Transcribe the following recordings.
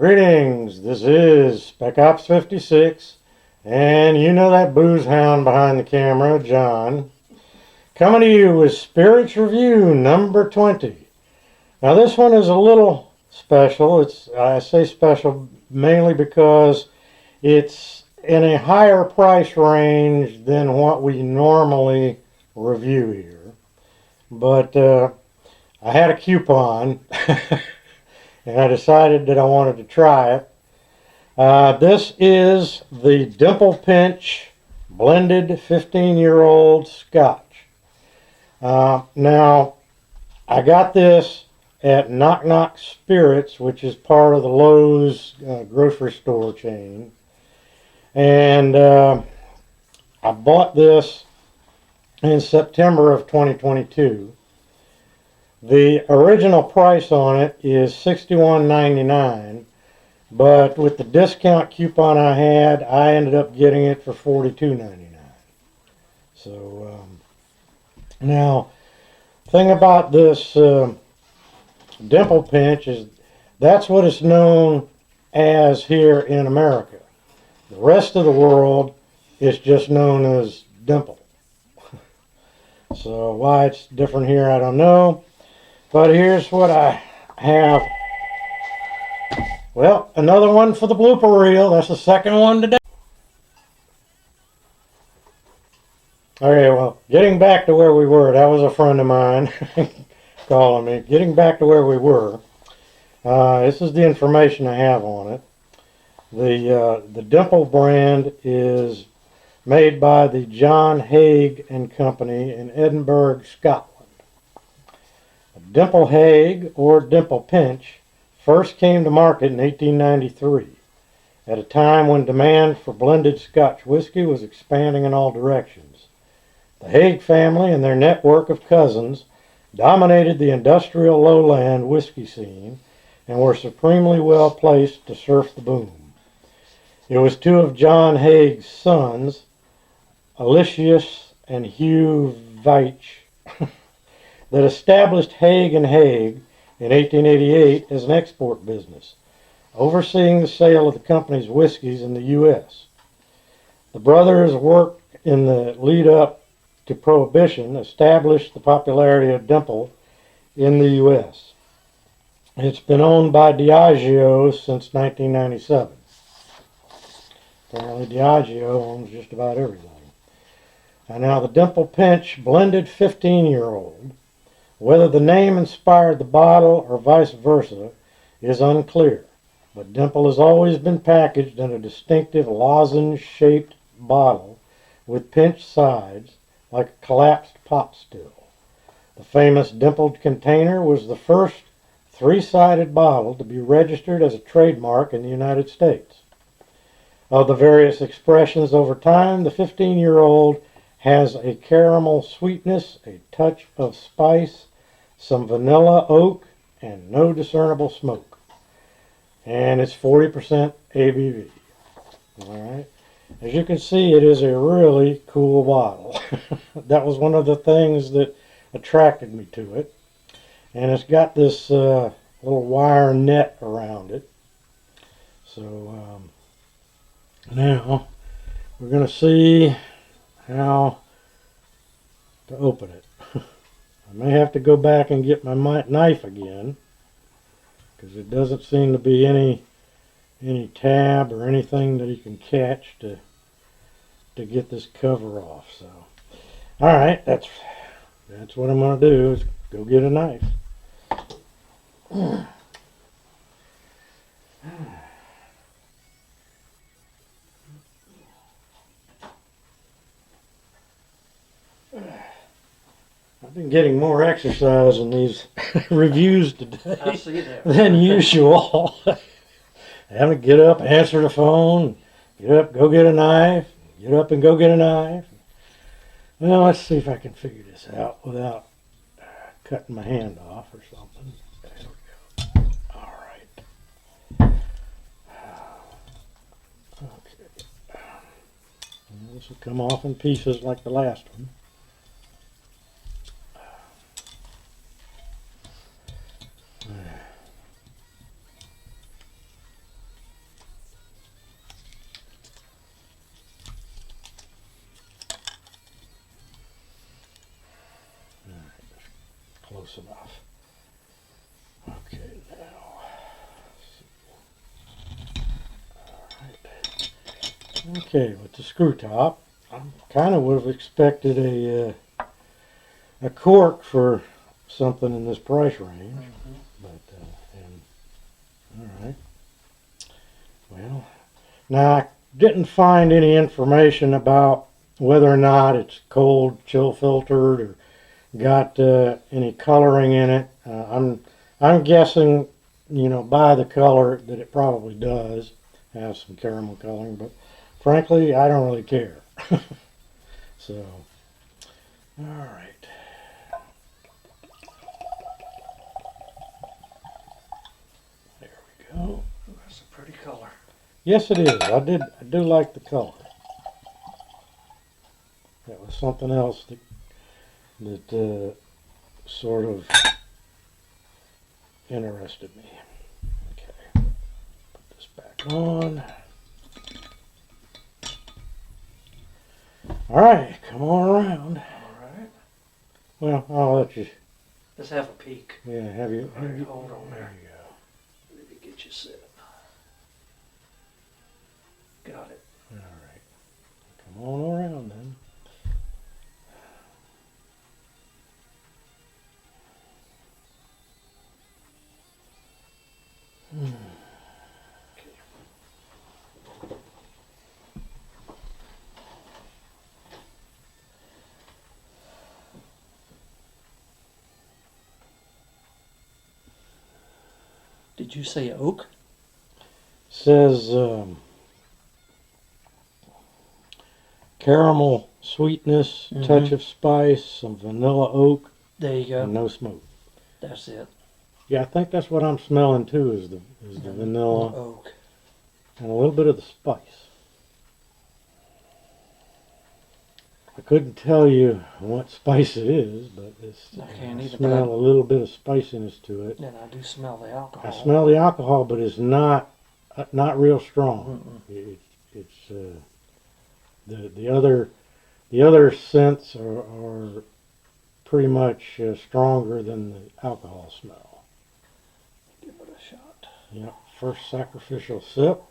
Greetings, this is Spec Ops 56, and you know that booze hound behind the camera, John, coming to you with Spirits Review number 20. Now this one is a little special. I say special mainly because it's in a higher price range than what we normally review here. But I had a coupon and I decided that I wanted to try it. This is the Dimple Pinch blended 15-year-old Scotch. Now, I got this at Knock Knock Spirits, which is part of the Lowe's grocery store chain. And I bought this in September of 2022. The original price on it is $61.99, but with the discount coupon I had, I ended up getting it for $42.99. So now, thing about this Dimple Pinch is that's what it's known as here in America. The rest of the world is just known as Dimple. So why it's different here, I don't know. But here's what I have. Well, another one for the blooper reel. That's the second one today. Okay, well, getting back to where we were. That was a friend of mine calling me. Getting back to where we were. This is the information I have on it. The Dimple brand is made by the John Haig and Company in Edinburgh, Scotland. Dimple Haig, or Dimple Pinch, first came to market in 1893, at a time when demand for blended Scotch whiskey was expanding in all directions. The Haig family and their network of cousins dominated the industrial lowland whiskey scene and were supremely well placed to surf the boom. It was two of John Haig's sons, Alicius and Hugh Vietch, that established Haig Haig in 1888 as an export business, overseeing the sale of the company's whiskies in the U.S. The brothers' work in the lead-up to Prohibition established the popularity of Dimple in the U.S. It's been owned by Diageo since 1997. Apparently Diageo owns just about everything. And now the Dimple Pinch blended 15-year-old, whether the name inspired the bottle or vice versa is unclear, but Dimple has always been packaged in a distinctive lozenge-shaped bottle with pinched sides like a collapsed pot still. The famous dimpled container was the first three-sided bottle to be registered as a trademark in the United States. Of the various expressions over time, the 15-year-old has a caramel sweetness, a touch of spice, some vanilla oak, and no discernible smoke. And it's 40% ABV. Alright. As you can see, it is a really cool bottle. That was one of the things that attracted me to it. And it's got this little wire net around it. So now we're going to see how to open it. I may have to go back and get my knife again, because it doesn't seem to be any tab or anything that you can catch to get this cover off. So, all right, that's what I'm going to do, is go get a knife. I've been getting more exercise in these reviews today than usual. Having to get up, answer the phone, get up, go get a knife, get up and go get a knife. Well, let's see if I can figure this out without cutting my hand off or something. There we go. All right. Okay. This will come off in pieces like the last one. close enough. Okay, now. Alright. Okay, with the screw top, I kind of would have expected a cork for something in this price range. Mm-hmm. Alright. Well, now I didn't find any information about whether or not it's cold, chill filtered, or got any coloring in it. I'm guessing, you know, by the color that it probably does have some caramel coloring, but frankly, I don't really care. So, all right. There we go. That's a pretty color. Yes, it is. I do like the color. That was something else that sort of interested me. Okay, put this back on. All right, come on around. All right. Well, I'll let you. Let's have a peek. Yeah, have you? All right, hold on there. You go. Let me get you set. Got it. All right, come on around then. Did you say oak? Says caramel sweetness, touch of spice, some vanilla oak, There you go. and no smoke. That's it. Yeah, I think that's what I'm smelling too. Is the vanilla Oak. and a little bit of the spice. I couldn't tell you what spice it is, but I can't either, smell but a little bit of spiciness to it. And I do smell the alcohol. I smell the alcohol, but it's not real strong. It's the other scents are pretty much stronger than the alcohol smell. Give it a shot. Yep. First sacrificial sip.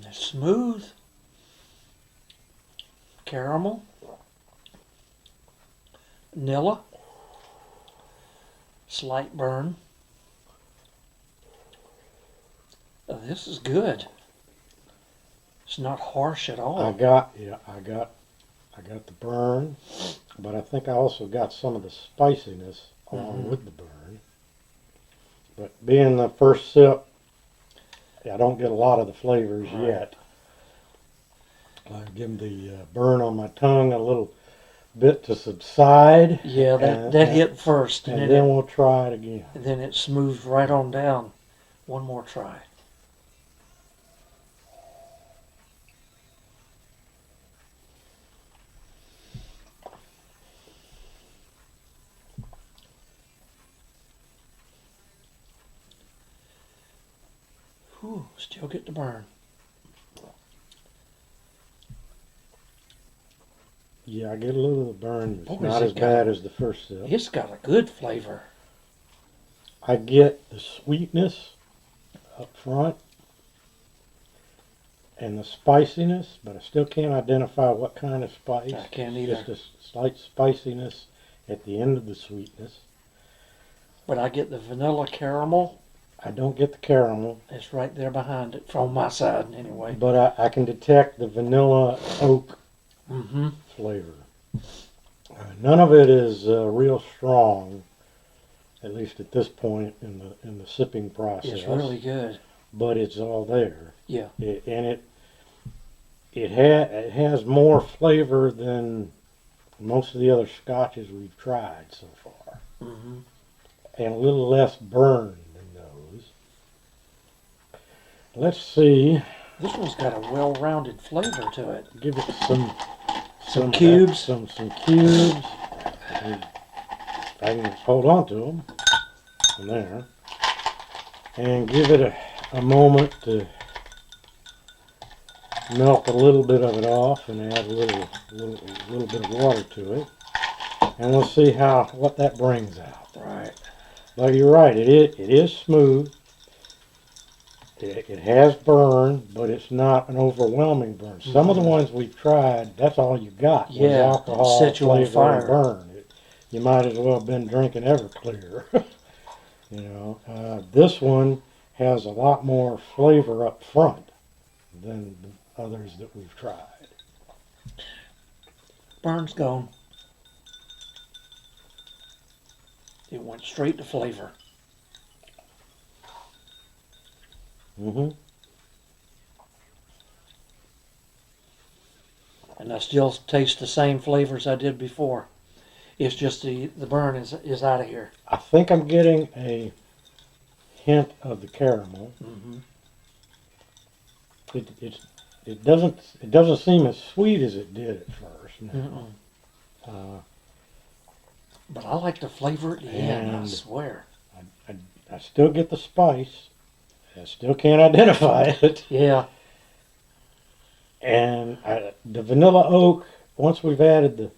It's smooth. Caramel. Vanilla. Slight burn. Oh, this is good. It's not harsh at all. I got the burn, but I think I also got some of the spiciness along with the burn. But being the first sip, I don't get a lot of the flavors yet. I give the burn on my tongue a little bit to subside. Yeah, that hit first, and then we'll try it again. And then it smooths right on down. One more try. Whew, still get the burn. Yeah, I get a little of the burn. It's Boy, not as bad as the first sip. It's got a good flavor. I get the sweetness up front and the spiciness, but I still can't identify what kind of spice. I can't either. Just a slight spiciness at the end of the sweetness. But I get the vanilla caramel. I don't get the caramel. It's right there behind it, from my side anyway. But I can detect the vanilla oak flavor. None of it is real strong, at least at this point in the sipping process. It's really good. But it's all there. Yeah. It has more flavor than most of the other scotches we've tried so far, and a little less burn than those. Let's see. This one's got a well-rounded flavor to it. Give it Some cubes. Some cubes. I can hold on to them from there. And give it a moment to melt a little bit of it off and add a little bit of water to it. And we'll see what that brings out. Right. But you're right, it is smooth. It has burn, but it's not an overwhelming burn. Some of the ones we've tried, that's all you got. Was alcohol, set you on flavor, fire. and burn. You might as well have been drinking Everclear. You know, this one has a lot more flavor up front than the others that we've tried. Burn's gone. It went straight to flavor. Mm-hmm. And I still taste the same flavors I did before. It's just the burn is out of here. I think I'm getting a hint of the caramel. Mm-hmm. It doesn't seem as sweet as it did at first. No. But I like the flavor at the end, I swear. I still get the spice. I still can't identify it. Yeah. And the vanilla oak, once we've added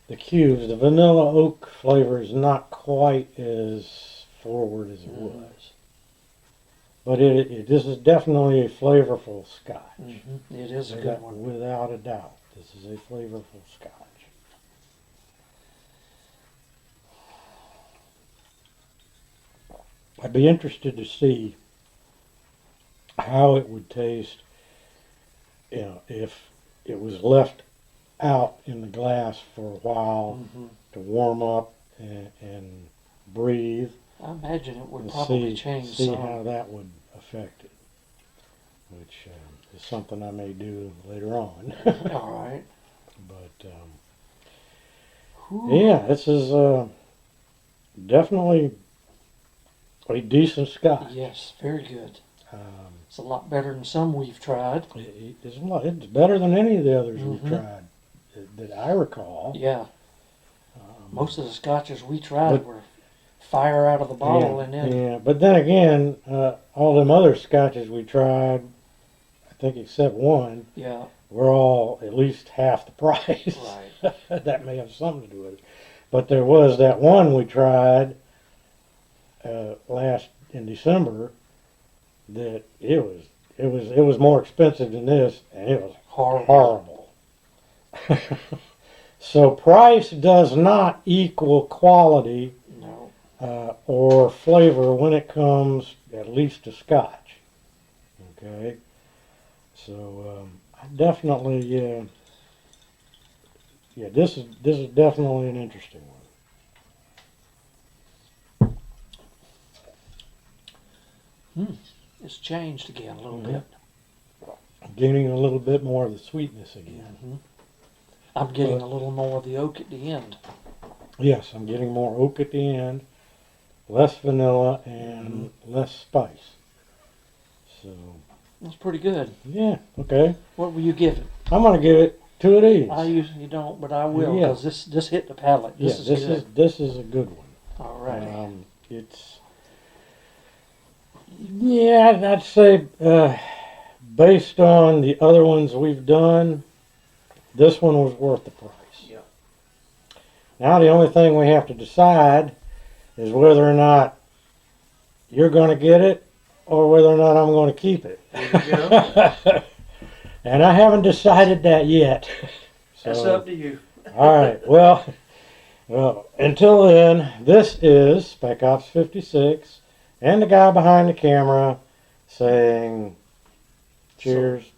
the cubes, the vanilla oak flavor is not quite as forward as it was. But this is definitely a flavorful Scotch. Mm-hmm. It is a good one. Without a doubt. This is a flavorful Scotch. I'd be interested to see how it would taste, you know, if it was left out in the glass for a while to warm up and breathe. I imagine it would probably change see some. how that would affect it, which is something I may do later on. All right. But yeah, this is definitely a decent Scotch. Yes, very good. It's a lot better than some we've tried. It's better than any of the others we've tried that I recall. Yeah. Most of the Scotches we tried were fire out of the bottle, and then. Yeah, but then again, all them other Scotches we tried, I think except one, were all at least half the price. Right. That may have something to do with it. But there was that one we tried last in December that it was more expensive than this, and it was horrible. So price does not equal quality. No. Or flavor when it comes at least to Scotch. Okay, so I definitely this is definitely an interesting one. It's changed again a little bit. Gaining a little bit more of the sweetness again. I'm getting a little more of the oak at the end. Yes, I'm getting more oak at the end, less vanilla, and less spice. So that's pretty good. Yeah. Okay. What will you give it? I'm gonna give it 2 of these. I usually don't, but I will because this hit the palate. This is good. This is a good one. All right. I'd say based on the other ones we've done, this one was worth the price. Yeah. Now the only thing we have to decide is whether or not you're going to get it or whether or not I'm going to keep it. There you go. And I haven't decided that yet. So, that's up to you. All right. Well, until then, this is Spec Ops 56 and the guy behind the camera saying cheers